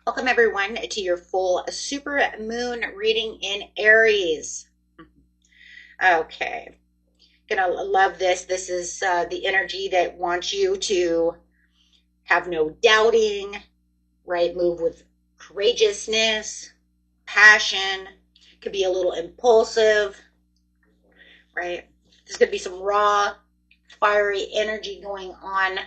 Welcome everyone to your full super moon reading in Aries. Okay, gonna love this. This is the energy that wants you to have no doubting, right? Move with courageousness, passion. Could be a little impulsive, right? There's gonna be some raw, fiery energy going on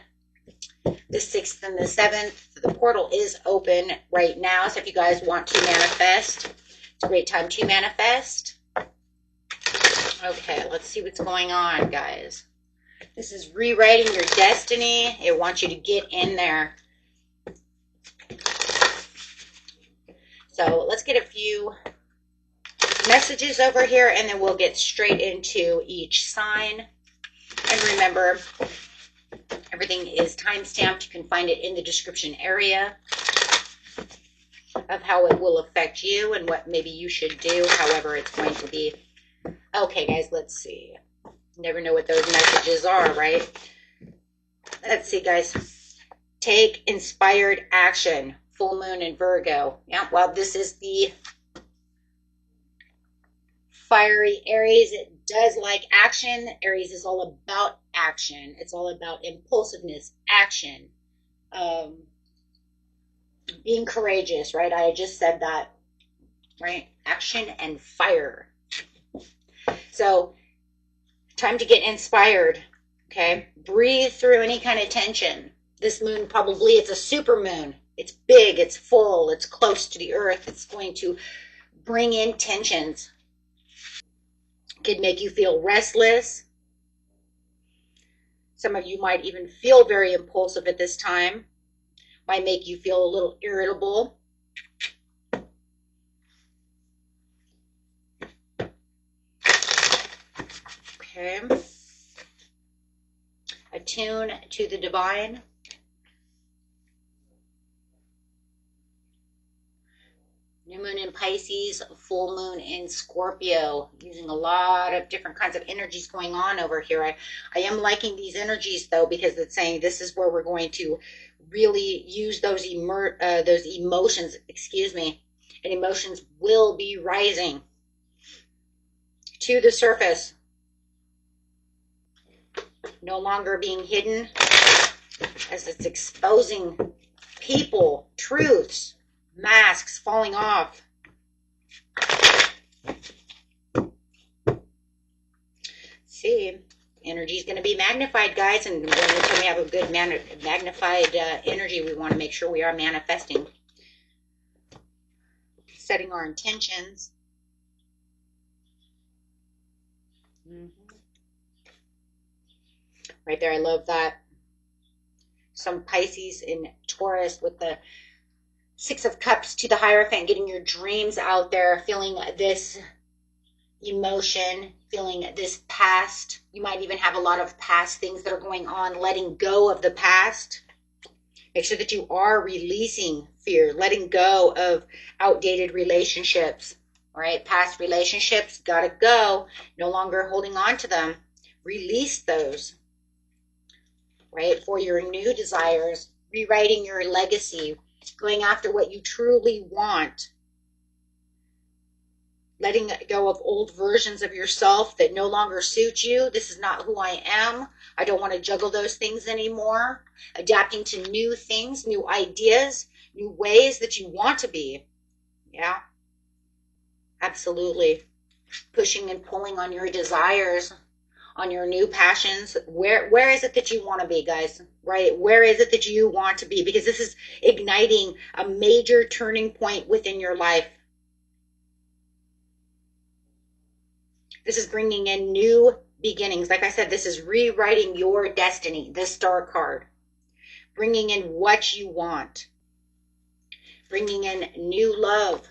the 6th and the 7th. The portal is open right now, so if you guys want to manifest, it's a great time to manifest. Okay, let's see what's going on, guys. This is rewriting your destiny. It wants you to get in there. So let's get a few messages over here, and then we'll get straight into each sign. And remember, everything is time-stamped. You can find it in the description area of how it will affect you and what maybe you should do, however it's going to be. Okay, guys, let's see. Never know what those messages are, right? Let's see, guys. Take inspired action. Full moon in Virgo. Yeah, well, this is the fiery Aries. It does like action. Aries is all about action. It's all about impulsiveness, action, being courageous, right? I just said that, right? Action and fire. So time to get inspired, okay? Breathe through any kind of tension. This moon probably, it's a super moon. It's big, it's full, it's close to the earth. It's going to bring in tensions. Could make you feel restless. Some of you might even feel very impulsive at this time. Might make you feel a little irritable. Okay. Attune to the divine. New moon in Pisces, full moon in Scorpio. Using a lot of different kinds of energies going on over here. I am liking these energies though, because it's saying this is where we're going to really use those emotions, and emotions will be rising to the surface. No longer being hidden, as it's exposing people, truths, masks falling off. See, energy is going to be magnified, guys, and when we have a good magnified energy, we want to make sure we are manifesting, setting our intentions. Right there, I love that. Some Pisces in Taurus with the 6 of Cups to the Hierophant, getting your dreams out there, feeling this emotion, feeling this past. You might even have a lot of past things that are going on, letting go of the past. Make sure that you are releasing fear, letting go of outdated relationships, right? Past relationships, gotta go. No longer holding on to them. Release those, right? For your new desires, rewriting your legacy, going after what you truly want, letting go of old versions of yourself that no longer suit you. This is not who I am. I don't want to juggle those things anymore. Adapting to new things, new ideas, new ways that you want to be. Yeah, absolutely. Pushing and pulling on your desires, on your new passions. Where is it that you want to be, guys? Right? Where is it that you want to be? Because this is igniting a major turning point within your life. This is bringing in new beginnings. Like I said, this is rewriting your destiny, this Star card. Bringing in what you want. Bringing in new love,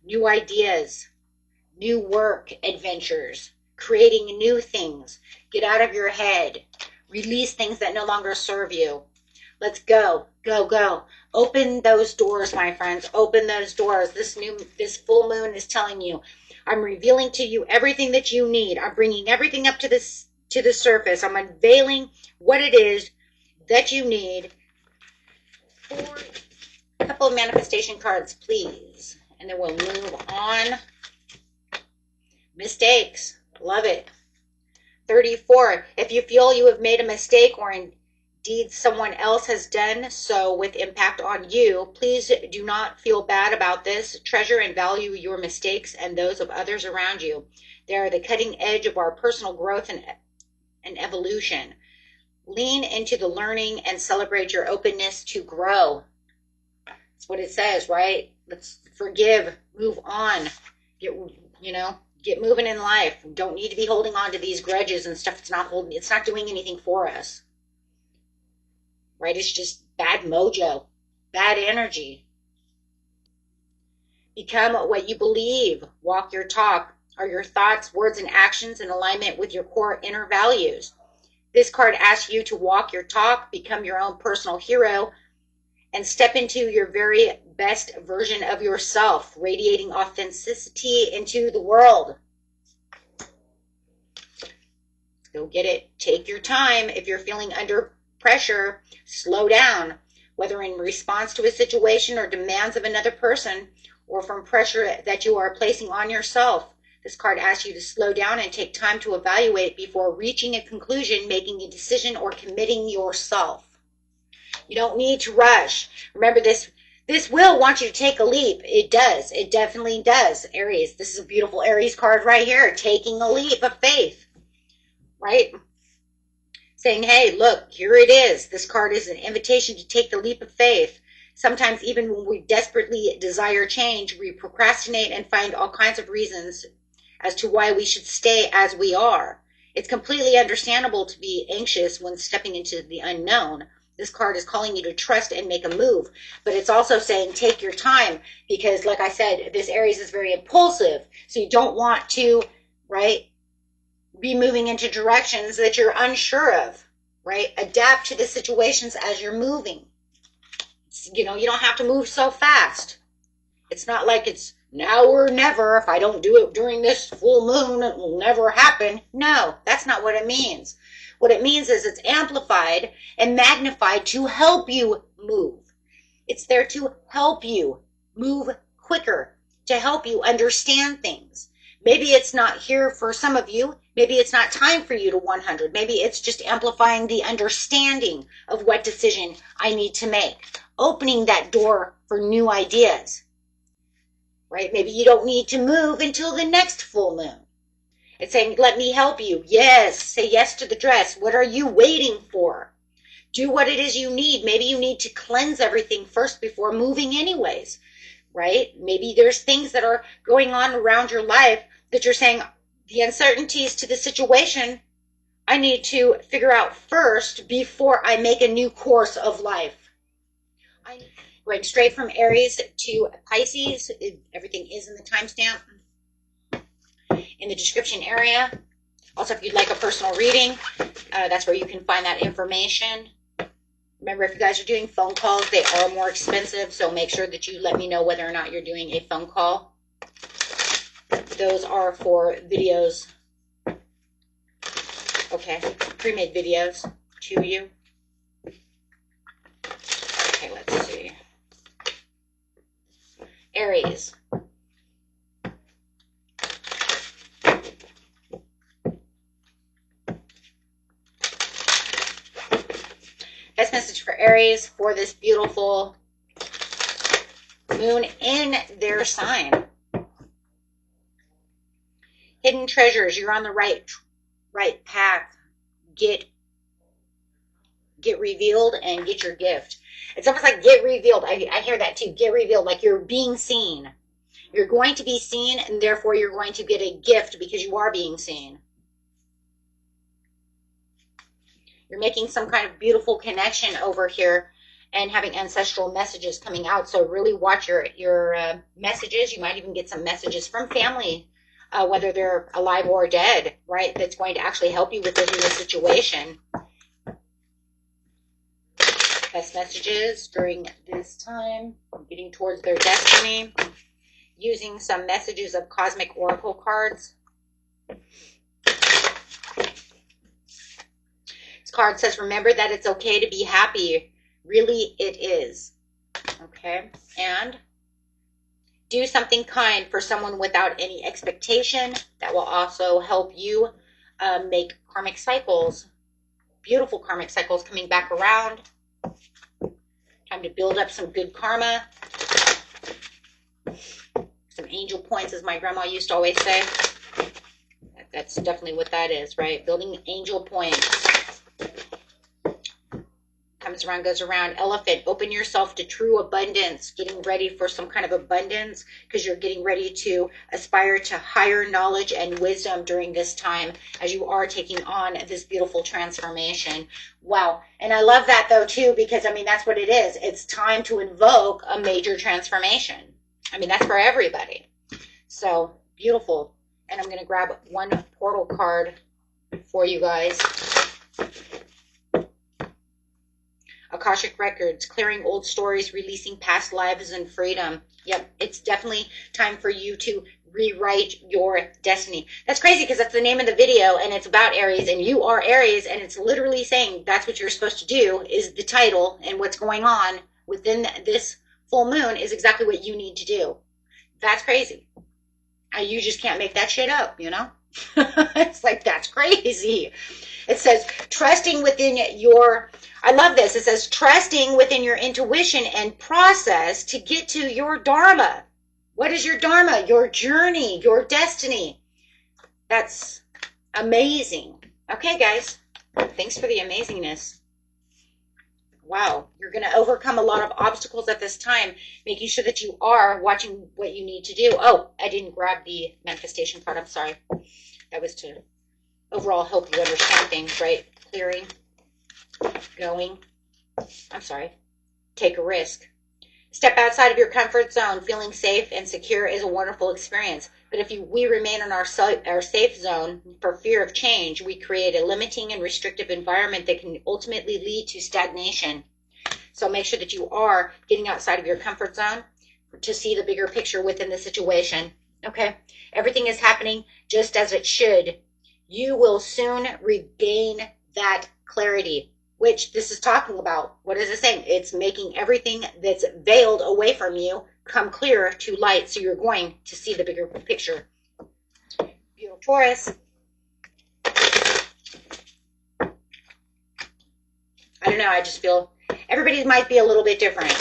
new ideas, new work adventures. Creating new things. Get out of your head. Release things that no longer serve you. Let's go, go, go. Open those doors, my friends. Open those doors. This full moon is telling you, I'm revealing to you everything that you need. I'm bringing everything up to the surface. I'm unveiling what it is that you need for couple of manifestation cards, please. And then we'll move on. Mistakes. Love it. 34. If you feel you have made a mistake or indeed someone else has done so with impact on you, please do not feel bad about this. Treasure and value your mistakes and those of others around you. They are the cutting edge of our personal growth and evolution. Lean into the learning and celebrate your openness to grow. That's what it says, right? Let's forgive, move on, get moving in life. We don't need to be holding on to these grudges and stuff. It's not doing anything for us. Right? It's just bad mojo, bad energy. Become what you believe. Walk your talk. Are your thoughts, words, and actions in alignment with your core inner values? This card asks you to walk your talk, become your own personal hero, and step into your very best version of yourself, radiating authenticity into the world. Go get it. Take your time. If you're feeling under pressure, slow down, whether in response to a situation or demands of another person, or from pressure that you are placing on yourself. This card asks you to slow down and take time to evaluate before reaching a conclusion, making a decision, or committing yourself. You don't need to rush. Remember, this will want you to take a leap. It does. It definitely does. Aries, this is a beautiful Aries card right here. Taking a leap of faith. Right? Saying, hey, look, here it is. This card is an invitation to take the leap of faith. Sometimes even when we desperately desire change, we procrastinate and find all kinds of reasons as to why we should stay as we are. It's completely understandable to be anxious when stepping into the unknown. This card is calling you to trust and make a move, but it's also saying take your time because, like I said, this Aries is very impulsive, so you don't want to, right, be moving into directions that you're unsure of, right? Adapt to the situations as you're moving. You don't have to move so fast. It's not like it's now or never. If I don't do it during this full moon, it will never happen. No, that's not what it means. What it means is it's amplified and magnified to help you move. It's there to help you move quicker, to help you understand things. Maybe it's not here for some of you. Maybe it's not time for you to 100. Maybe it's just amplifying the understanding of what decision I need to make, opening that door for new ideas. Right? Maybe you don't need to move until the next full moon. It's saying, let me help you. Yes, say yes to the dress. What are you waiting for? Do what it is you need. Maybe you need to cleanse everything first before moving anyways, right? Maybe there's things that are going on around your life that you're saying, the uncertainties to the situation, I need to figure out first before I make a new course of life. Going straight from Aries to Pisces. Everything is in the timestamp in the description area. Also, if you'd like a personal reading, that's where you can find that information. Remember, if you guys are doing phone calls, they are more expensive, so make sure that you let me know whether or not you're doing a phone call. Those are for videos. Okay, pre-made videos to you. Okay, let's see. Aries. Best message for Aries for this beautiful moon in their sign. Hidden treasures. You're on the right path. Get revealed and get your gift. It's almost like get revealed. I hear that too. Get revealed, like you're being seen. You're going to be seen, and therefore you're going to get a gift because you are being seen. You're making some kind of beautiful connection over here and having ancestral messages coming out. So really watch your messages. You might even get some messages from family, whether they're alive or dead, right? That's going to actually help you with this new situation. Best messages during this time, getting towards their destiny, using some messages of cosmic oracle cards. This card says, remember that it's okay to be happy. Really, it is. Okay. Okay, and do something kind for someone without any expectation. That will also help you make karmic cycles, beautiful karmic cycles coming back around. Time to build up some good karma. Some angel points, as my grandma used to always say. That's definitely what that is, right? Building angel points. Comes around, goes around. Elephant, open yourself to true abundance. Getting ready for some kind of abundance because you're getting ready to aspire to higher knowledge and wisdom during this time as you are taking on this beautiful transformation. Wow. And I love that though too, because I mean, that's what it is. It's time to invoke a major transformation. I mean, that's for everybody. So beautiful. And I'm going to grab one portal card for you guys. Akashic Records, clearing old stories, releasing past lives and freedom. Yep, it's definitely time for you to rewrite your destiny. That's crazy because that's the name of the video and it's about Aries and you are Aries and it's literally saying that's what you're supposed to do is the title, and what's going on within this full moon is exactly what you need to do. That's crazy. You just can't make that shit up, you know? It's like, that's crazy. It says, trusting within your, I love this. It says, trusting within your intuition and process to get to your dharma. What is your dharma? Your journey, your destiny. That's amazing. Okay, guys. Thanks for the amazingness. Wow. You're going to overcome a lot of obstacles at this time, making sure that you are watching what you need to do. Oh, I didn't grab the manifestation card. I'm sorry. That was to overall help you understand things, right? Clearing, going. I'm sorry. Take a risk. Step outside of your comfort zone. Feeling safe and secure is a wonderful experience. But if we remain in our safe zone for fear of change, we create a limiting and restrictive environment that can ultimately lead to stagnation. So make sure that you are getting outside of your comfort zone to see the bigger picture within the situation. Okay? Everything is happening just as it should. You will soon regain that clarity, which this is talking about. What is it saying? It's making everything that's veiled away from you come clear to light, so you're going to see the bigger picture. Beautiful Taurus. I don't know, I just feel everybody might be a little bit different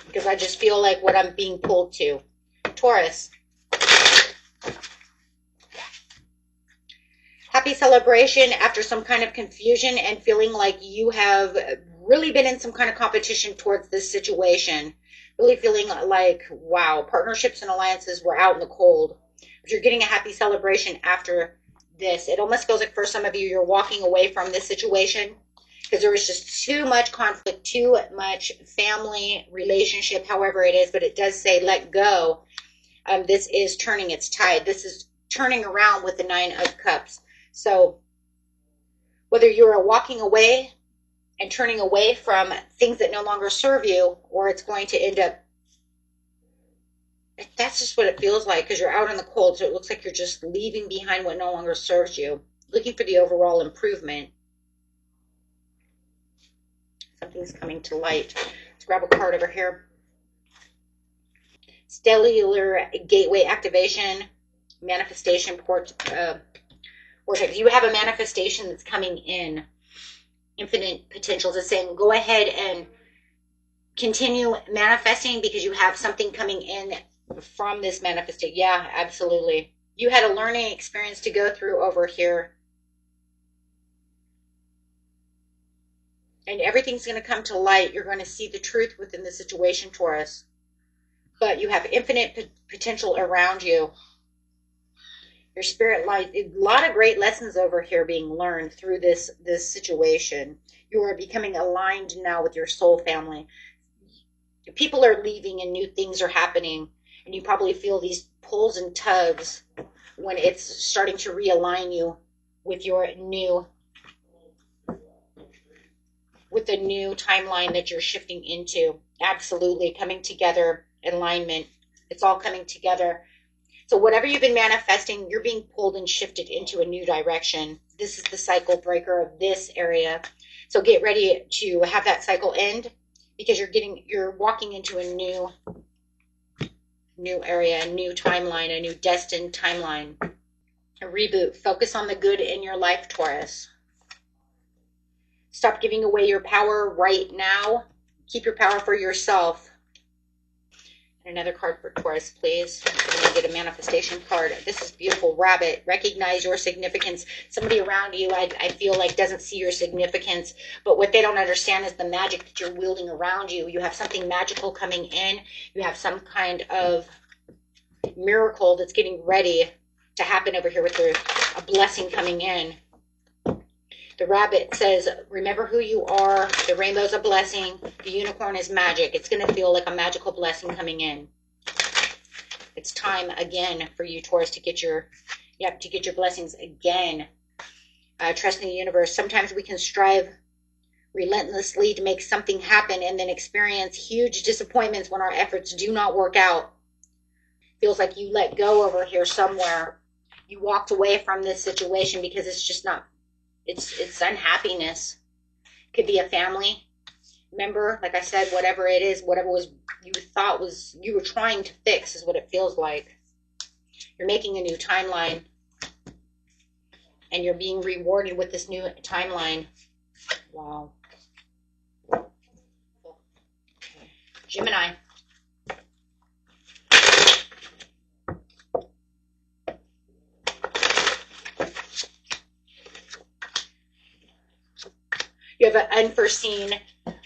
because I just feel like what I'm being pulled to. Taurus. Happy celebration after some kind of confusion and feeling like you have really been in some kind of competition towards this situation. Really feeling like, wow, partnerships and alliances were out in the cold. But you're getting a happy celebration after this. It almost feels like for some of you, you're walking away from this situation because there was just too much conflict, too much family relationship, however it is. But it does say let go. This is turning its tide. This is turning around with the Nine of Cups. So whether you're walking away and turning away from things that no longer serve you, or it's going to end up, that's just what it feels like because you're out in the cold. So it looks like you're just leaving behind what no longer serves you, looking for the overall improvement. Something's coming to light. Let's grab a card over here. Stellar gateway activation, manifestation vortex. You have a manifestation that's coming in. Infinite potentials. It's saying go ahead and continue manifesting because you have something coming in from this manifestation. Yeah, absolutely. You had a learning experience to go through over here. And everything's going to come to light. You're going to see the truth within the situation, Taurus. But you have infinite potential around you. Your spirit light, a lot of great lessons over here being learned through this situation. You are becoming aligned now with your soul family. People are leaving and new things are happening. And you probably feel these pulls and tugs when it's starting to realign you with your new, with the new timeline that you're shifting into. Absolutely coming together, alignment. It's all coming together. So whatever you've been manifesting, you're being pulled and shifted into a new direction. This is the cycle breaker of this area. So get ready to have that cycle end because you're walking into a new area, a new timeline, a new destined timeline, a reboot. Focus on the good in your life, Taurus. Stop giving away your power right now. Keep your power for yourself. And another card for Taurus, please. I'm going to get a manifestation card. This is beautiful. Rabbit. Recognize your significance. Somebody around you, I feel like, doesn't see your significance. But what they don't understand is the magic that you're wielding around you. You have something magical coming in. You have some kind of miracle that's getting ready to happen over here with a blessing coming in. The rabbit says, remember who you are. The rainbow's a blessing. The unicorn is magic. It's going to feel like a magical blessing coming in. It's time again for you, Taurus, to get your blessings again. Trust in the universe. Sometimes we can strive relentlessly to make something happen and then experience huge disappointments when our efforts do not work out. Feels like you let go over here somewhere. You walked away from this situation because it's just not, it's unhappiness. Could be a family member, like I said, whatever it is, whatever was you thought was you were trying to fix is what it feels like. You're making a new timeline, and you're being rewarded with this new timeline. Wow. Gemini. You have an unforeseen,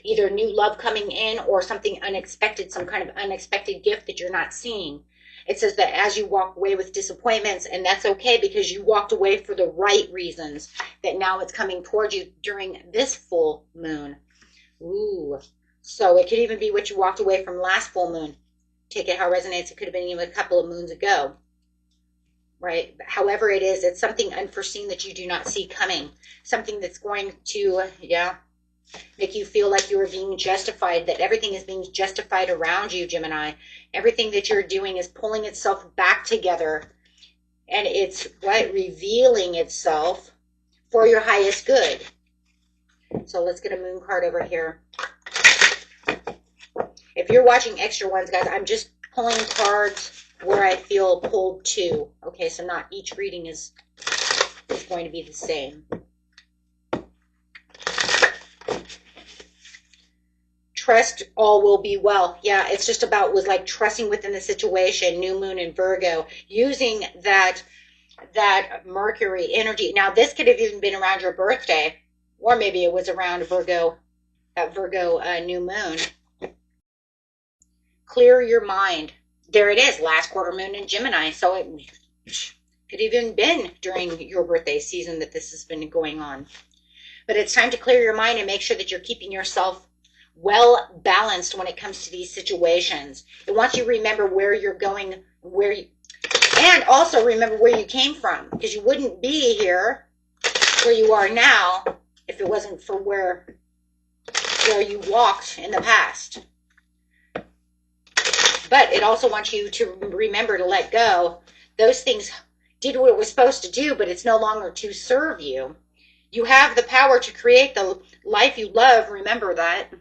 either new love coming in or something unexpected, some kind of unexpected gift that you're not seeing. It says that as you walk away with disappointments, and that's okay because you walked away for the right reasons, that now it's coming towards you during this full moon. Ooh. So it could even be what you walked away from last full moon. Take it how it resonates. It could have been even a couple of moons ago. Right? However it is, it's something unforeseen that you do not see coming. Something that's going to, make you feel like you are being justified, that everything is being justified around you, Gemini. Everything that you're doing is pulling itself back together. And it's, revealing itself for your highest good. So let's get a moon card over here. If you're watching extra ones, guys, I'm just pulling cards where I feel pulled to. Okay, so not each reading is going to be the same. Trust all will be well. Yeah, it's just about trusting within the situation. New moon in Virgo, using that Mercury energy. Now, this could have even been around your birthday, or maybe it was around that Virgo new moon. Clear your mind. There it is, last quarter moon in Gemini. So it could have even been during your birthday season that this has been going on. But it's time to clear your mind and make sure that you're keeping yourself well balanced when it comes to these situations. It wants you to remember where you're going, and also remember where you came from, because you wouldn't be here where you are now if it wasn't for where you walked in the past. But it also wants you to remember to let go. Those things did what it was supposed to do, but it's no longer to serve you. You have the power to create the life you love. Remember that.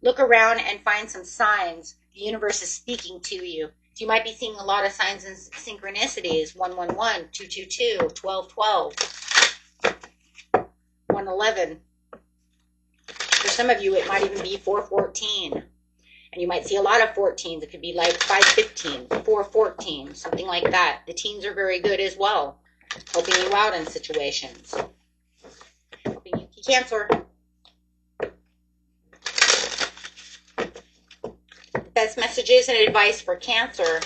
Look around and find some signs. The universe is speaking to you. So you might be seeing a lot of signs and synchronicities. 111, 222, 1212, 111. For some of you, it might even be 414. And you might see a lot of 14s. It could be like 515, 414, something like that. The teens are very good as well, helping you out in situations. Helping you keep Cancer. Best messages and advice for Cancer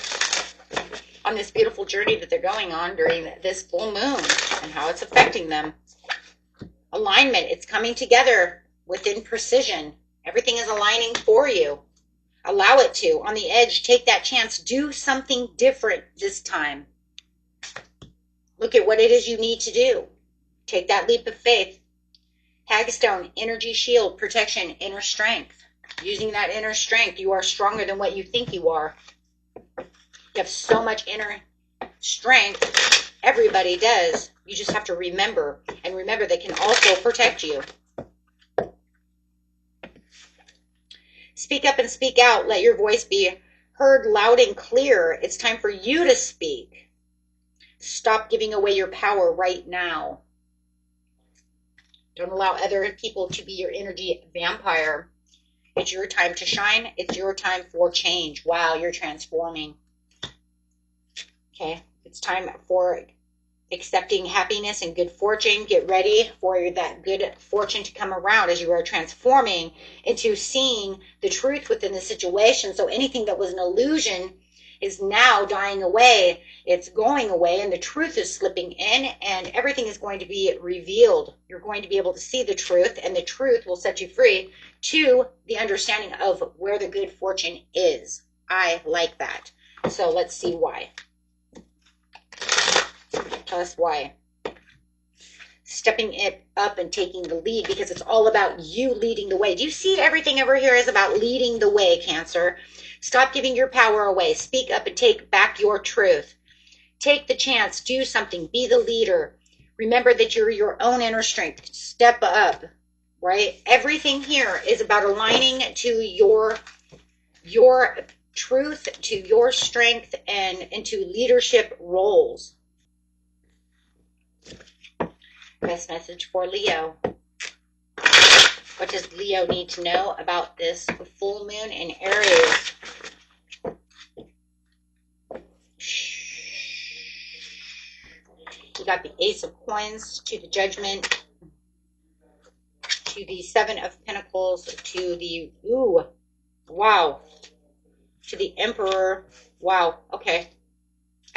on this beautiful journey that they're going on during this full moon and how it's affecting them. Alignment. It's coming together within precision. Everything is aligning for you. Allow it to. On the edge, take that chance. Do something different this time. Look at what it is you need to do. Take that leap of faith. Hagstone, energy shield, protection, inner strength. Using that inner strength, you are stronger than what you think you are. You have so much inner strength. Everybody does. You just have to remember. And remember, they can also protect you. Speak up and speak out. Let your voice be heard loud and clear. It's time for you to speak. Stop giving away your power right now. Don't allow other people to be your energy vampire. It's your time to shine. It's your time for change. Wow, you're transforming. Okay, it's time for accepting happiness and good fortune. Get ready for that good fortune to come around as you are transforming into seeing the truth within the situation. So anything that was an illusion is now dying away. It's going away, and the truth is slipping in, and everything is going to be revealed. You're going to be able to see the truth, and the truth will set you free to the understanding of where the good fortune is. I like that. So let's see why. Tell us why. Stepping it up and taking the lead, because it's all about you leading the way. Do you see everything over here is about leading the way, Cancer? Stop giving your power away. Speak up and take back your truth. Take the chance. Do something. Be the leader. Remember that you're your own inner strength. Step up, right? Everything here is about aligning to your truth, to your strength, and into leadership roles. Best message for Leo. What does Leo need to know about this full moon in Aries? You got the Ace of Coins to the Judgment, to the Seven of Pentacles, to the, ooh, wow, to the Emperor. Wow, okay.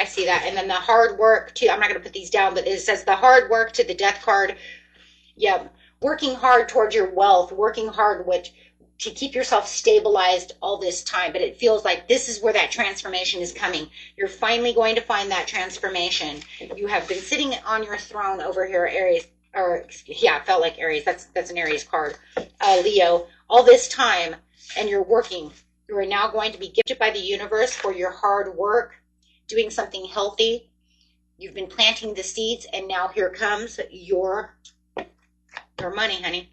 I see that. And then the hard work too. I'm not going to put these down, but it says the hard work to the Death card. Yeah, working hard towards your wealth, working hard to keep yourself stabilized all this time. But it feels like this is where that transformation is coming. You're finally going to find that transformation. You have been sitting on your throne over here, Aries. Or yeah, it felt like Aries. That's an Aries card. Leo, all this time, and you're working. You are now going to be gifted by the universe for your hard work, doing something healthy. You've been planting the seeds, and now here comes your money, honey.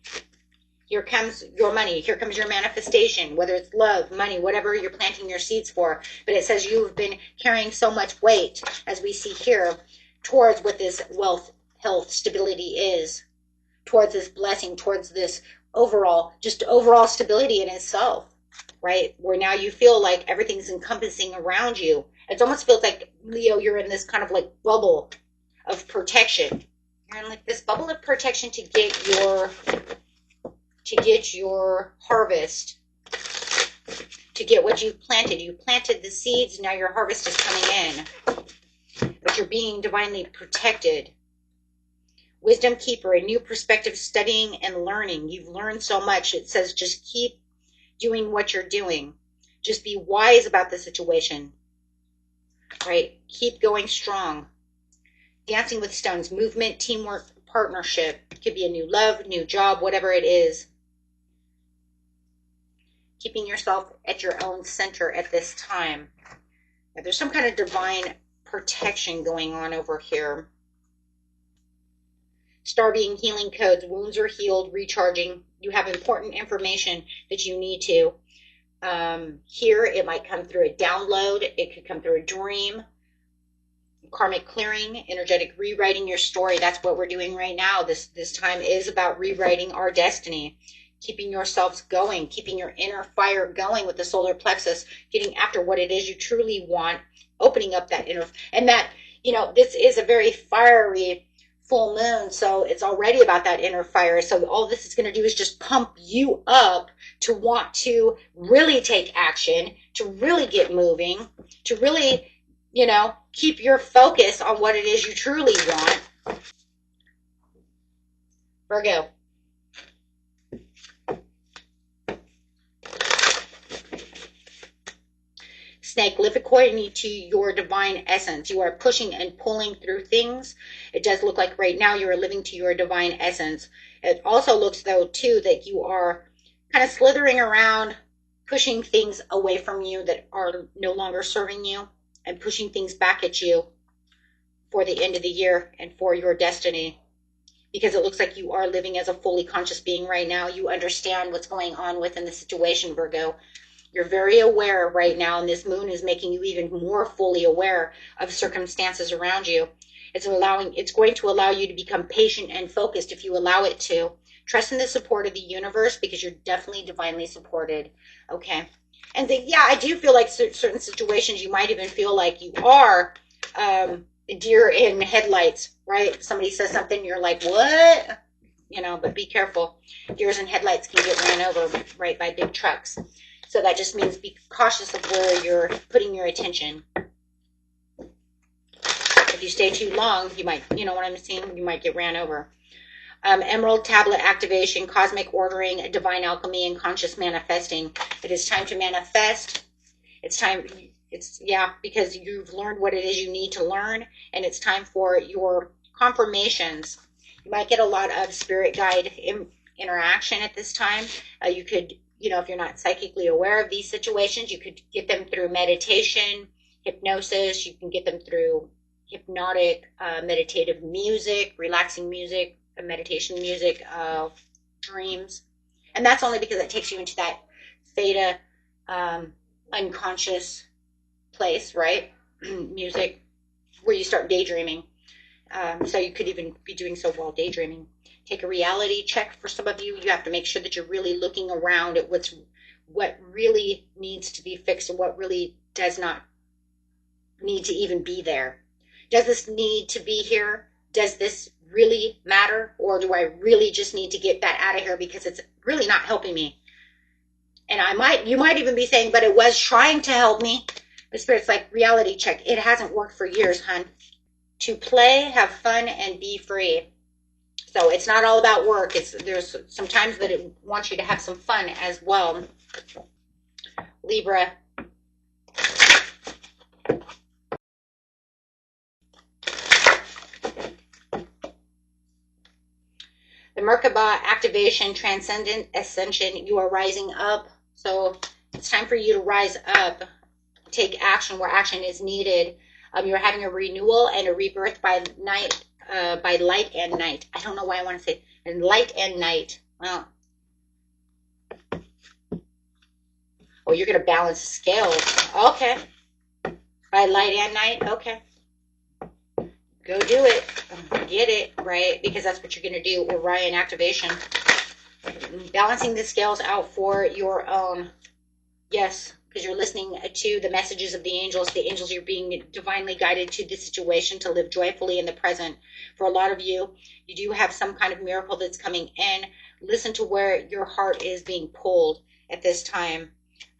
Here comes your money. Here comes your manifestation, whether it's love, money, whatever you're planting your seeds for. But it says you've been carrying so much weight, as we see here, towards what this wealth, health, stability is, towards this blessing, towards this overall stability in itself, right? Where now you feel like everything's encompassing around you. It almost feels like, Leo, you're in this kind of like bubble of protection. You're in like this bubble of protection to get your harvest, to get what you've planted. You planted the seeds, now your harvest is coming in. But you're being divinely protected. Wisdom keeper, a new perspective, studying and learning. You've learned so much. It says just keep doing what you're doing. Just be wise about the situation. Right? Keep going strong. Dancing with stones, movement, teamwork, partnership. It could be a new love, new job, whatever it is. Keeping yourself at your own center at this time. Now, there's some kind of divine protection going on over here. Star being healing codes. Wounds are healed, recharging. You have important information that you need to. Here, it might come through a download. It could come through a dream. Karmic clearing, energetic rewriting your story. That's what we're doing right now. This time is about rewriting our destiny. Keeping yourselves going, keeping your inner fire going with the solar plexus, getting after what it is you truly want, opening up that inner, and that, this is a very fiery full moon, so it's already about that inner fire. So all this is going to do is just pump you up to want to really take action, to really get moving, to really, keep your focus on what it is you truly want. Virgo. Snake, live according to your divine essence. You are pushing and pulling through things. It does look like right now you are living to your divine essence. It also looks, though, too, that you are kind of slithering around, pushing things away from you that are no longer serving you, and pushing things back at you for the end of the year and for your destiny. because it looks like you are living as a fully conscious being right now. You understand what's going on within the situation, Virgo. You're very aware right now, and this moon is making you even more fully aware of circumstances around you. It's going to allow you to become patient and focused if you allow it to. Trust in the support of the universe, because you're definitely divinely supported. Okay. And yeah, I do feel like certain situations you might even feel like you are deer in headlights, right? Somebody says something, you're like, what? You know, but be careful. Deers in headlights can get ran over, right, by big trucks. So that just means be cautious of where you're putting your attention. If you stay too long, you might, you know what I'm saying? You might get ran over. Emerald tablet activation, cosmic ordering, divine alchemy, and conscious manifesting. It is time to manifest. It's time, because you've learned what it is you need to learn, and it's time for your confirmations. You might get a lot of spirit guide interaction at this time. You could, if you're not psychically aware of these situations, you could get them through meditation, hypnosis. You can get them through hypnotic, meditative music, relaxing music, meditation music, dreams. And that's only because it takes you into that theta unconscious place, right? Music, where you start daydreaming. So you could even be doing so while daydreaming. Take a reality check for some of you. You have to make sure that you're really looking around at what really needs to be fixed and what really does not need to even be there. Does this need to be here? Does this really matter? Or do I really just need to get that out of here because it's really not helping me? And you might even be saying, but it was trying to help me. The Spirit's like, reality check. It hasn't worked for years, hon. To play, have fun, and be free. So it's not all about work. There's some times that it wants you to have some fun as well. Libra. The Merkaba activation, transcendent ascension. You are rising up. So it's time for you to rise up. Take action where action is needed. You're having a renewal and a rebirth by night, by light and night. I don't know why I want to say and light and night. Well, oh, you're going to balance the scales. Okay. By light and night. Okay. Go do it. Get it, right? Because that's what you're going to do. Orion activation. Balancing the scales out for your own. Yes, because you're listening to the messages of the angels. The angels are being divinely guided to the situation to live joyfully in the present. For a lot of you, you do have some kind of miracle that's coming in. Listen to where your heart is being pulled at this time.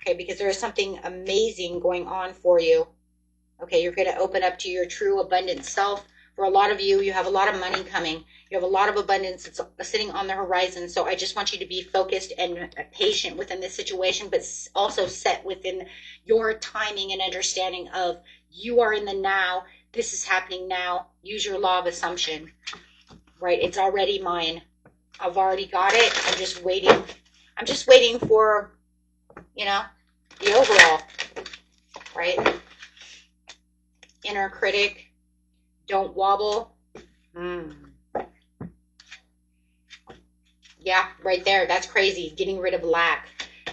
Okay, because there is something amazing going on for you. Okay, you're going to open up to your true abundant self. For a lot of you, you have a lot of money coming. You have a lot of abundance that's sitting on the horizon. So I just want you to be focused and patient within this situation, but also set within your timing and understanding of you are in the now. This is happening now. Use your law of assumption, right? It's already mine. I've already got it. I'm just waiting. I'm just waiting for, the overall, right? Inner critic. Don't wobble. Yeah, right there. That's crazy. Getting rid of lack.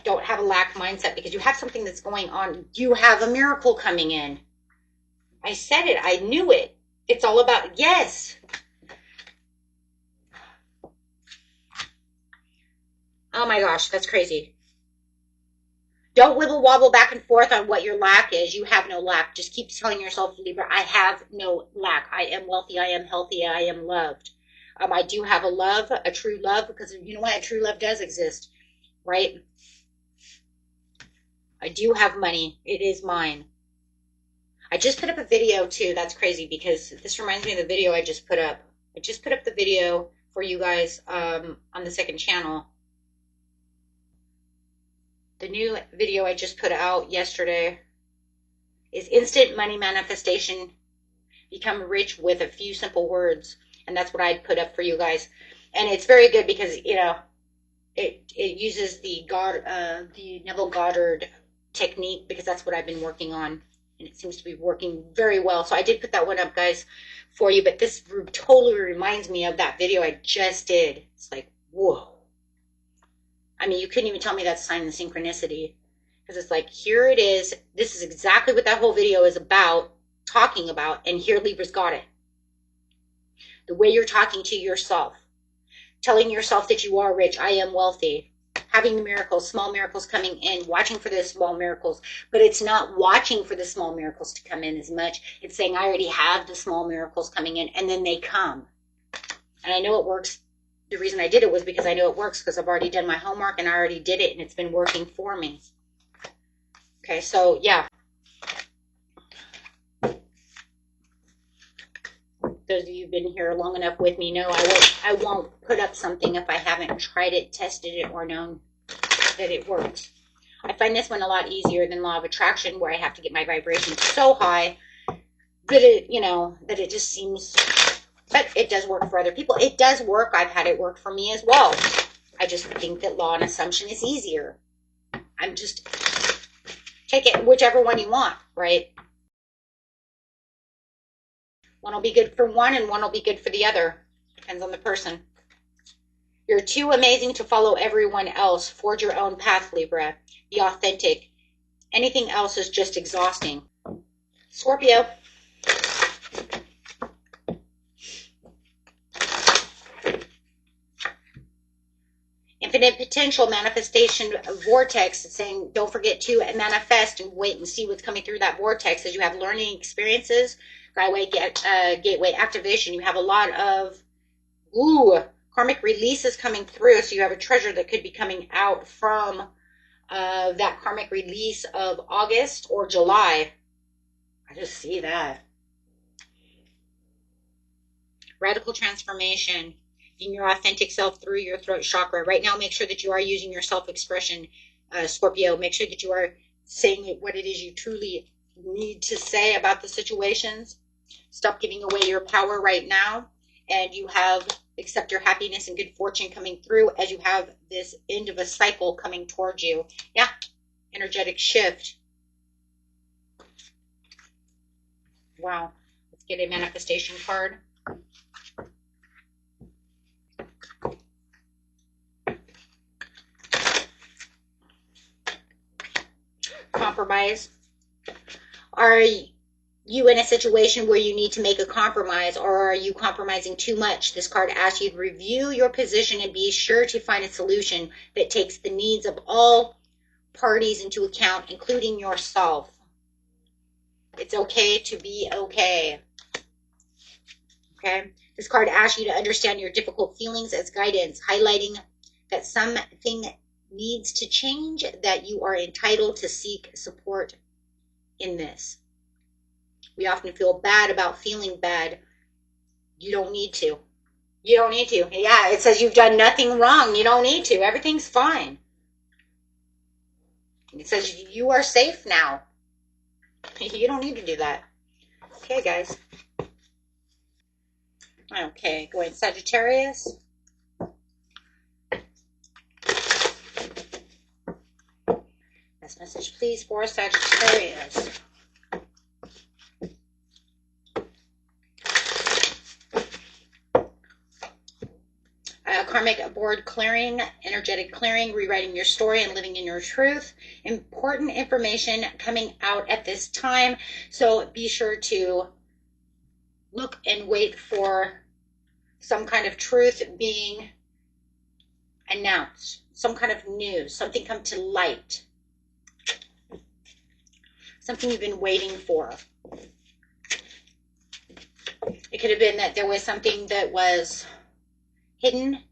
Don't have a lack mindset because you have something that's going on. You have a miracle coming in. I said it. I knew it. It's all about, yes. Oh my gosh, that's crazy. Don't wibble wobble back and forth on what your lack is. You have no lack. Just keep telling yourself, Libra, I have no lack. I am wealthy. I am healthy. I am loved. I do have a love, a true love, because you know what? A true love does exist, right? I do have money. It is mine. I just put up a video too. That's crazy because this reminds me of the video I just put up. I just put up the video for you guys on the second channel. The new video I just put out yesterday is instant money manifestation. Become rich with a few simple words. And that's what I put up for you guys. And it's very good because, it uses the Neville Goddard technique because that's what I've been working on. and it seems to be working very well. So I did put that one up, guys, for you, but this totally reminds me of that video I just did. It's like, whoa. I mean, you couldn't even tell me that's a sign of synchronicity, because it's like, here it is. This is exactly what that whole video is about, talking about, and here Libra's got it. The way you're talking to yourself, telling yourself that you are rich, I am wealthy, having the miracles, small miracles coming in, watching for the small miracles. But it's not watching for the small miracles to come in as much. It's saying, I already have the small miracles coming in, and then they come. And I know it works. The reason I did it was because I know it works, because I've already done my homework and I already did it, and it's been working for me. Okay, so yeah. Those of you who've been here long enough with me know I won't put up something if I haven't tried it, tested it, or known that it works. I find this one a lot easier than Law of Attraction, where I have to get my vibration so high that it, you know, that it just seems, but it does work for other people. It does work. I've had it work for me as well. I just think that Law and Assumption is easier. I'm just, take it whichever one you want, right? One will be good for one and one will be good for the other. Depends on the person. You're too amazing to follow everyone else. Forge your own path, Libra. Be authentic. Anything else is just exhausting. Scorpio. Infinite potential manifestation vortex. It's saying don't forget to manifest and wait and see what's coming through that vortex as you have learning experiences. Gateway activation. You have a lot of karmic releases coming through. So you have a treasure that could be coming out from that karmic release of August or July. I just see that. Radical transformation. Being your authentic self through your throat chakra. Right now, make sure that you are using your self-expression, Scorpio. Make sure that you are saying what it is you truly need to say about the situations. Stop giving away your power right now. And you have accept your happiness and good fortune coming through as you have this end of a cycle coming towards you. Yeah, energetic shift. Wow. Let's get a manifestation card. Compromise. Are you in a situation where you need to make a compromise, or are you compromising too much? This card asks you to review your position and be sure to find a solution that takes the needs of all parties into account, including yourself. It's okay to be okay. Okay? This card asks you to understand your difficult feelings as guidance, highlighting that something needs to change, that you are entitled to seek support in this. We often feel bad about feeling bad. You don't need to. You don't need to. Yeah, it says you've done nothing wrong. You don't need to. Everything's fine. It says you are safe now. You don't need to do that. Okay, guys. Okay, going Sagittarius. Best message, please, for Sagittarius. Karmic board clearing, energetic clearing, rewriting your story and living in your truth. Important information coming out at this time. So be sure to look and wait for some kind of truth being announced, some kind of news, something come to light, something you've been waiting for. It could have been that there was something that was hidden,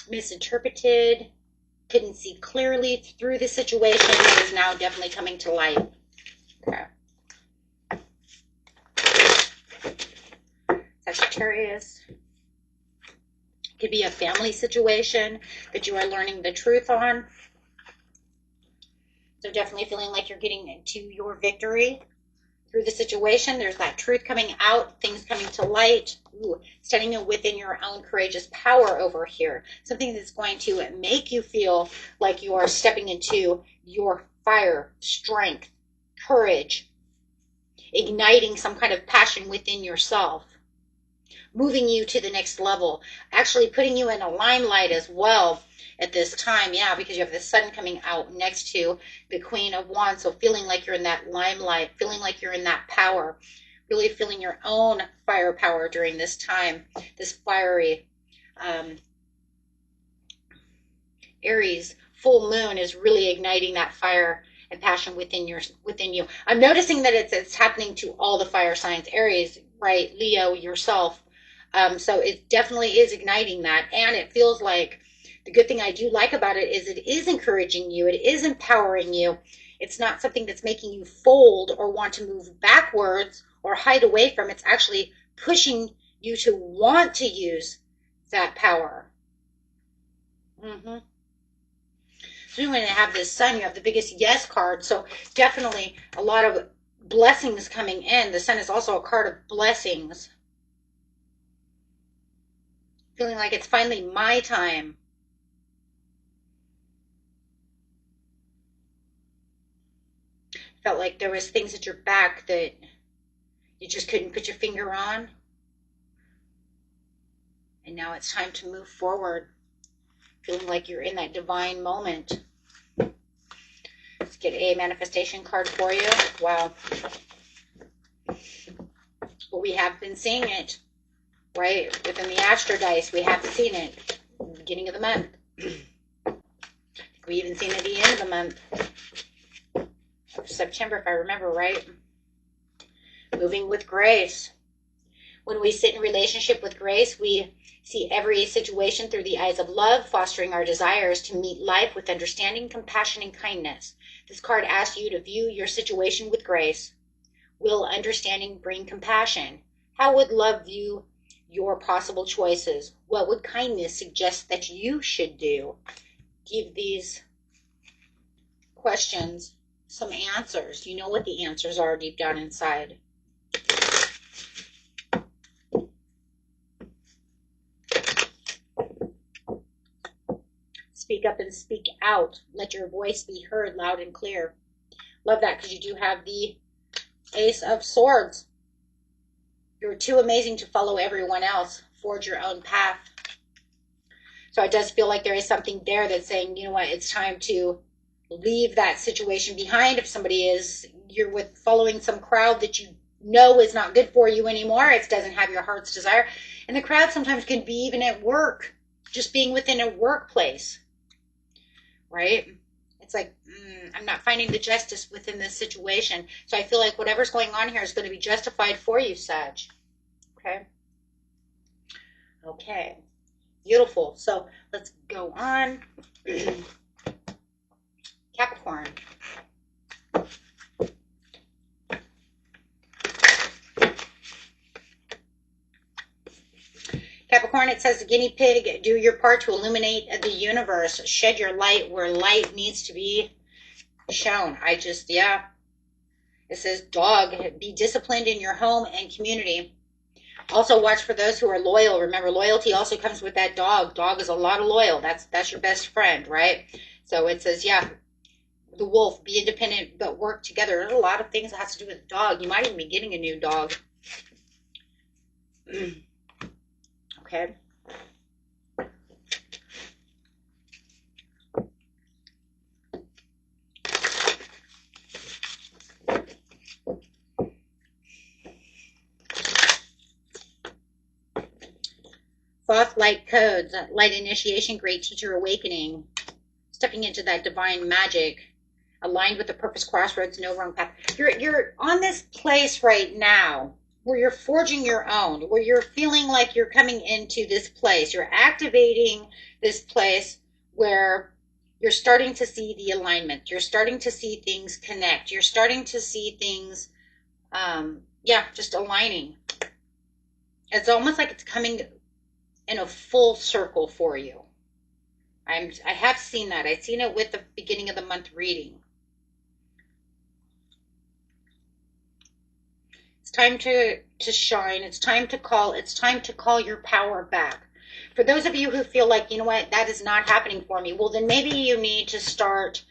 misinterpreted, couldn't see clearly through the situation, that is now definitely coming to light. Okay. Sagittarius. Could be a family situation that you are learning the truth on. So definitely feeling like you're getting to your victory. through the situation. There's that truth coming out, things coming to light. Ooh, standing within your own courageous power over here. Something that's going to make you feel like you are stepping into your fire, strength, courage, igniting some kind of passion within yourself, moving you to the next level, actually putting you in a limelight as well at this time. Yeah, because you have the sun coming out next to the Queen of Wands. So feeling like you're in that limelight, feeling like you're in that power, really feeling your own firepower during this time, this fiery Aries full moon is really igniting that fire and passion within you. I'm noticing that it's happening to all the fire signs, Aries, right, Leo, yourself. So it definitely is igniting that, and it feels like the good thing I do like about it is it is encouraging you, it is empowering you. It's not something that's making you fold or want to move backwards or hide away from. It's actually pushing you to want to use that power. So when you have this sun, you have the biggest yes card. So definitely a lot of blessings coming in. The sun is also a card of blessings. Feeling like it's finally my time. Felt like there was things at your back that you just couldn't put your finger on. And now it's time to move forward. Feeling like you're in that divine moment. Let's get a manifestation card for you. Wow. Well, we have been seeing it, right? Within the Astro Dice, we have seen it at the beginning of the month. We even seen it at the end of the month. September, if I remember right. Moving with grace. When we sit in relationship with grace, we see every situation through the eyes of love, fostering our desires to meet life with understanding, compassion, and kindness. This card asks you to view your situation with grace. Will understanding bring compassion? How would love view your possible choices? What would kindness suggest that you should do? Give these questions some answers. You know what the answers are deep down inside. Speak up and speak out. Let your voice be heard loud and clear. Love that, because you do have the Ace of Swords. You're too amazing to follow everyone else. Forge your own path. So it does feel like there is something there that's saying, you know what, it's time to leave that situation behind. If somebody is, you're with following some crowd that you know is not good for you anymore, it doesn't have your heart's desire. And the crowd sometimes can be even at work, just being within a workplace, right? It's like, I'm not finding the justice within this situation. So I feel like whatever's going on here is going to be justified for you, Sag. Okay? Okay. Beautiful. So let's go on. Capricorn. Capricorn, it says, guinea pig, do your part to illuminate the universe. Shed your light where light needs to be shown. Yeah. It says, dog, be disciplined in your home and community. Also watch for those who are loyal. Remember, loyalty also comes with that dog. Dog is a lot of loyal. That's your best friend, right? So it says, yeah, the wolf, be independent but work together. There's a lot of things that has to do with dog. You might even be getting a new dog. Okay. Thoth light codes, light initiation, great teacher awakening, stepping into that divine magic, aligned with the purpose, crossroads, no wrong path. You're on this place right now where you're forging your own, where you're feeling like you're coming into this place. You're activating this place where you're starting to see the alignment. You're starting to see things connect. You're starting to see things, just aligning. It's almost like it's coming in a full circle for you. I have seen that. I've seen it with the beginning of the month reading. It's time to shine. It's time to call. It's time to call your power back. For those of you who feel like, you know what, that is not happening for me, well, then maybe you need to start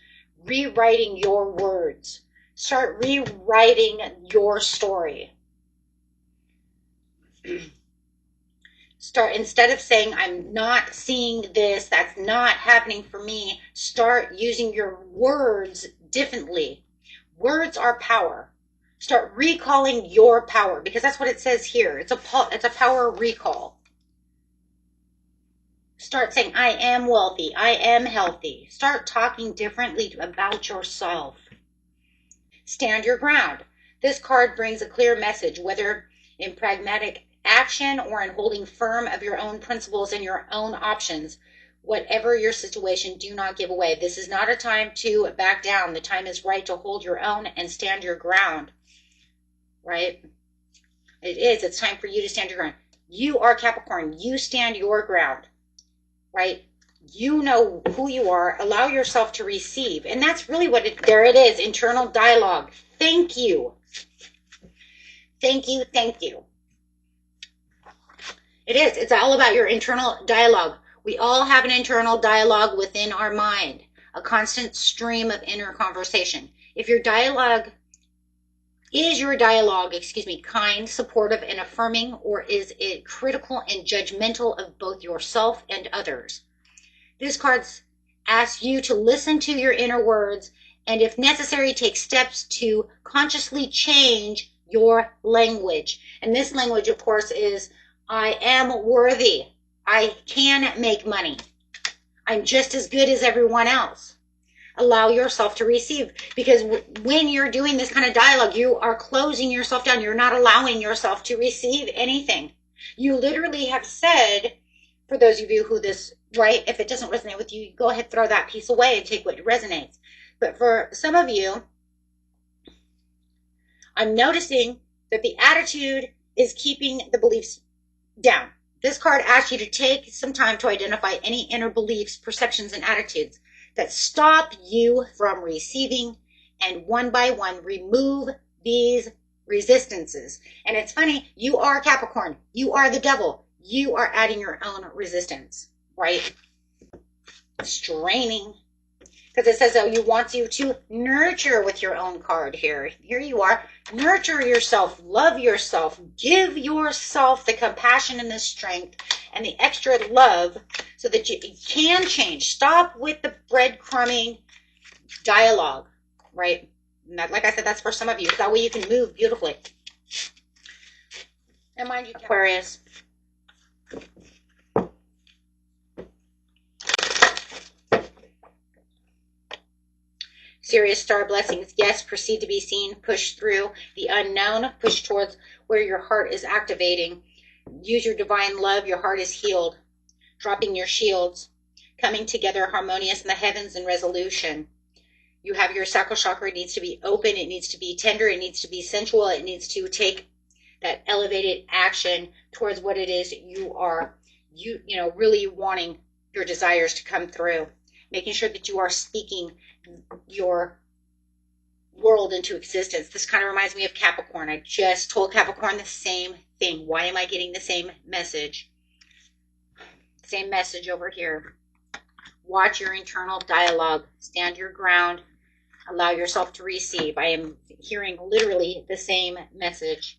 rewriting your words. Start rewriting your story. Start, instead of saying, I'm not seeing this, that's not happening for me, start using your words differently. Words are power. Start recalling your power, because that's what it says here. It's a power recall. Start saying, I am wealthy, I am healthy. Start talking differently about yourself. Stand your ground. This card brings a clear message, whether in pragmatic action or in holding firm of your own principles and your own options. Whatever your situation, do not give away. This is not a time to back down. The time is right to hold your own and stand your ground. Right? It is. It's time for you to stand your ground. You are Capricorn. You stand your ground. Right? You know who you are. Allow yourself to receive. And that's really what there it is. Internal dialogue. Thank you. Thank you. Thank you. It is. It's all about your internal dialogue. We all have an internal dialogue within our mind, a constant stream of inner conversation. If your dialogue is kind, supportive, and affirming, or is it critical and judgmental of both yourself and others? This card asks you to listen to your inner words and, if necessary, take steps to consciously change your language. And this language, of course, is I am worthy. I can make money. I'm just as good as everyone else. Allow yourself to receive, because when you're doing this kind of dialogue, you are closing yourself down. You're not allowing yourself to receive anything. You literally have said, for those of you who this, right, if it doesn't resonate with you, go ahead, throw that piece away and take what resonates. But for some of you, I'm noticing that the attitude is keeping the beliefs down. This card asks you to take some time to identify any inner beliefs, perceptions, and attitudes that stop you from receiving, and one by one remove these resistances. And it's funny, you are Capricorn. You are the devil. You are adding your own resistance, right? Straining. Because it says, oh, you want you to nurture with your own card here. Here you are. Nurture yourself. Love yourself. Give yourself the compassion and the strength and the extra love so that you can change. Stop with the breadcrumbing dialogue, right? And that, like I said, that's for some of you. That way you can move beautifully. And mind you, Aquarius. Serious star blessings. Yes, proceed to be seen. Push through the unknown. Push towards where your heart is activating. Use your divine love. Your heart is healed. Dropping your shields. Coming together harmonious in the heavens and resolution. You have your sacral chakra. It needs to be open. It needs to be tender. It needs to be sensual. It needs to take that elevated action towards what it is you are, really wanting your desires to come through. Making sure that you are speaking your world into existence. This kind of reminds me of Capricorn. I just told Capricorn the same thing. Why am I getting the same message? Same message over here. Watch your internal dialogue. Stand your ground. Allow yourself to receive. I am hearing literally the same message.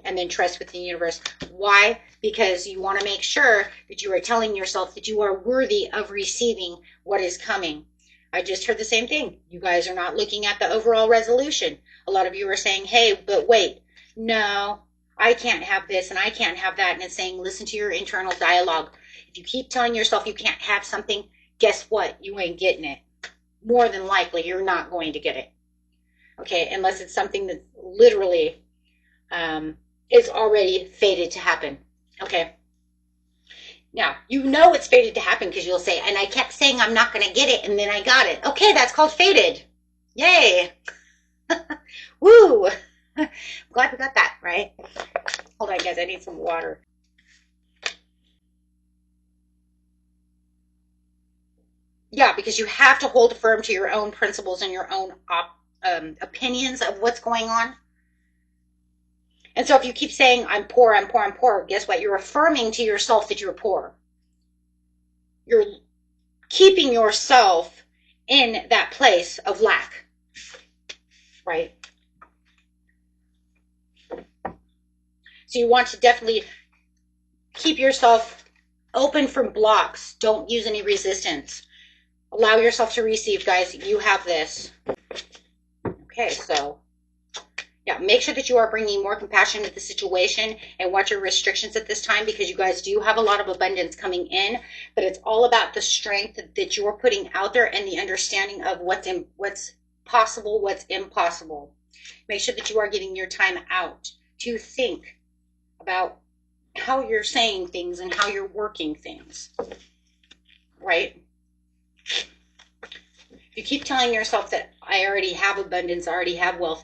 And then trust within the universe. Why? Because you want to make sure that you are telling yourself that you are worthy of receiving what is coming. I just heard the same thing. You guys are not looking at the overall resolution. A lot of you are saying, hey, but wait, no, I can't have this and I can't have that. And it's saying, listen to your internal dialogue. If you keep telling yourself you can't have something, guess what? You ain't getting it. More than likely, you're not going to get it. Okay, unless it's something that literally is already fated to happen. Okay. Now, you know it's fated to happen because you'll say, and I kept saying I'm not going to get it, and then I got it. Okay, that's called fated. Yay. Woo. Glad we got that, right? Hold on, guys. I need some water. Yeah, because you have to hold firm to your own principles and your own opinions of what's going on. And so if you keep saying, I'm poor, I'm poor, I'm poor, guess what? You're affirming to yourself that you're poor. You're keeping yourself in that place of lack, right? So you want to definitely keep yourself open from blocks. Don't use any resistance. Allow yourself to receive, guys. You have this. Okay, so yeah, make sure that you are bringing more compassion to the situation and watch your restrictions at this time, because you guys do have a lot of abundance coming in, but it's all about the strength that you're putting out there and the understanding of what's possible, what's impossible. Make sure that you are getting your time out to think about how you're saying things and how you're working things, right? If you keep telling yourself that I already have abundance, I already have wealth,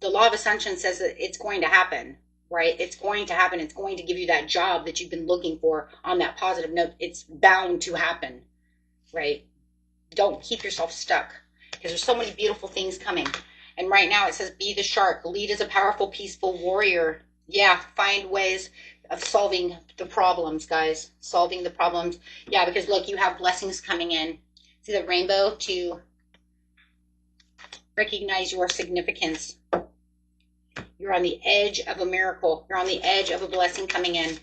the law of assumption says that it's going to happen, right? It's going to happen. It's going to give you that job that you've been looking for on that positive note. It's bound to happen, right? Don't keep yourself stuck, because there's so many beautiful things coming. And right now it says, be the shark, lead as a powerful, peaceful warrior. Yeah, find ways of solving the problems, guys. Solving the problems. Yeah, because look, you have blessings coming in. See the rainbow to recognize your significance. You're on the edge of a miracle. You're on the edge of a blessing coming in.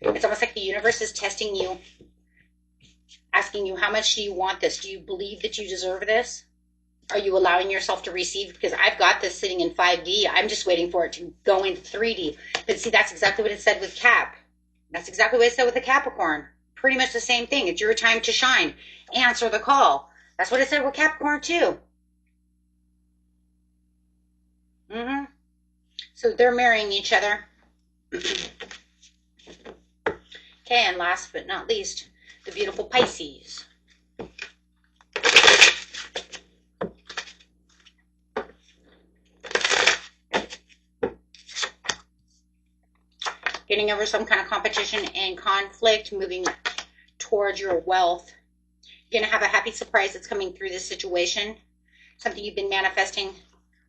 It's almost like the universe is testing you, asking you, how much do you want this? Do you believe that you deserve this? Are you allowing yourself to receive? Because I've got this sitting in 5D. I'm just waiting for it to go into 3D. But see, that's exactly what it said with Cap. That's exactly what it said with the Capricorn. Pretty much the same thing. It's your time to shine. Answer the call. That's what it said with Capricorn too. So they're marrying each other. Okay, and last but not least, the beautiful Pisces. Getting over some kind of competition and conflict, moving towards your wealth. You're going to have a happy surprise that's coming through this situation. Something you've been manifesting,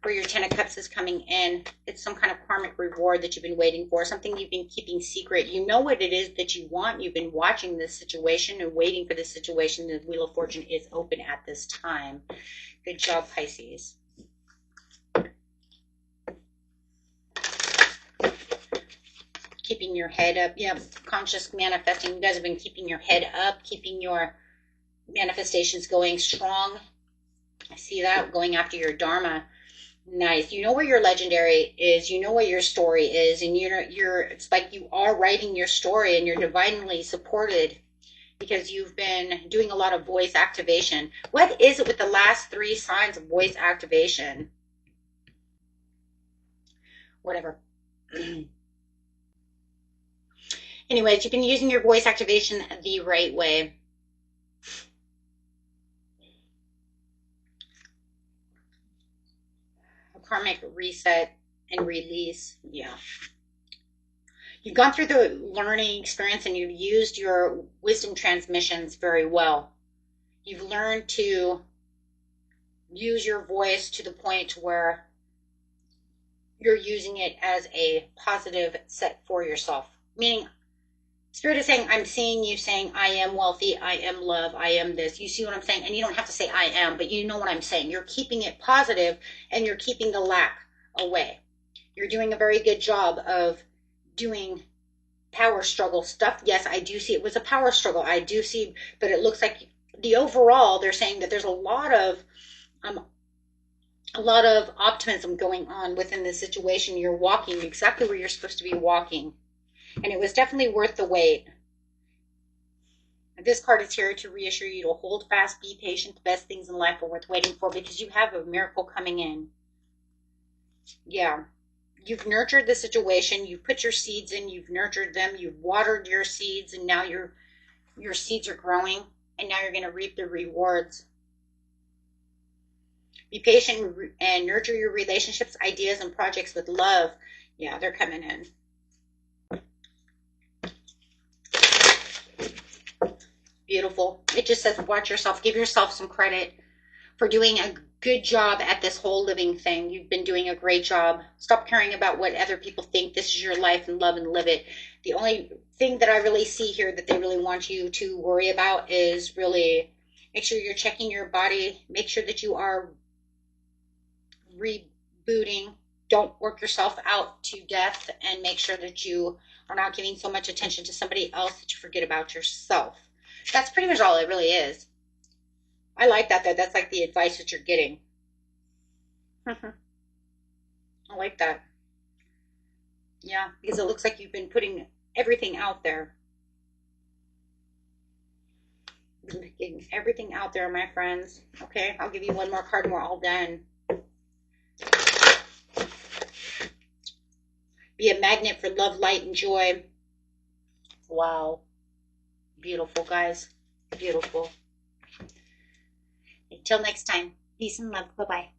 where your 10 of Cups is coming in. It's some kind of karmic reward that you've been waiting for, something you've been keeping secret. You know what it is that you want. You've been watching this situation and waiting for this situation. The Wheel of Fortune is open at this time. Good job, Pisces. Keeping your head up. Yeah, conscious manifesting. You guys have been keeping your head up, keeping your manifestations going strong. I see that, going after your Dharma. Nice. You know where your legendary is. You know what your story is, and it's like you are writing your story, and you're divinely supported because you've been doing a lot of voice activation. What is it with the last 3 signs of voice activation? Whatever. Anyways, you've been using your voice activation the right way. A karmic reset and release. Yeah. You've gone through the learning experience and you've used your wisdom transmissions very well. You've learned to use your voice to the point where you're using it as a positive set for yourself. Meaning, Spirit is saying, I'm seeing you saying, I am wealthy, I am love, I am this. You see what I'm saying? And you don't have to say I am, but you know what I'm saying. You're keeping it positive and you're keeping the lack away. You're doing a very good job of doing power struggle stuff. Yes, I do see it was a power struggle. I do see, but it looks like the overall, they're saying that there's a lot of optimism going on within the situation. You're walking exactly where you're supposed to be walking. And it was definitely worth the wait. This card is here to reassure you to hold fast, be patient. The best things in life are worth waiting for because you have a miracle coming in. Yeah. You've nurtured the situation. You've put your seeds in. You've nurtured them. You've watered your seeds. And now your seeds are growing. And now you're going to reap the rewards. Be patient and nurture your relationships, ideas, and projects with love. Yeah, they're coming in. Beautiful. It just says watch yourself. Give yourself some credit for doing a good job at this whole living thing. You've been doing a great job. Stop caring about what other people think. This is your life, and love and live it. The only thing that I really see here that they really want you to worry about is really make sure you're checking your body. Make sure that you are rebooting. Don't work yourself out to death, and make sure that you are not giving so much attention to somebody else that you forget about yourself. That's pretty much all it really is. I like that though. That's like the advice that you're getting. I like that. Yeah, because it looks like you've been putting everything out there. Getting everything out there, my friends. Okay, I'll give you one more card and we're all done. Be a magnet for love, light, and joy. Wow. Beautiful, guys. Beautiful. Until next time, peace and love. Bye-bye.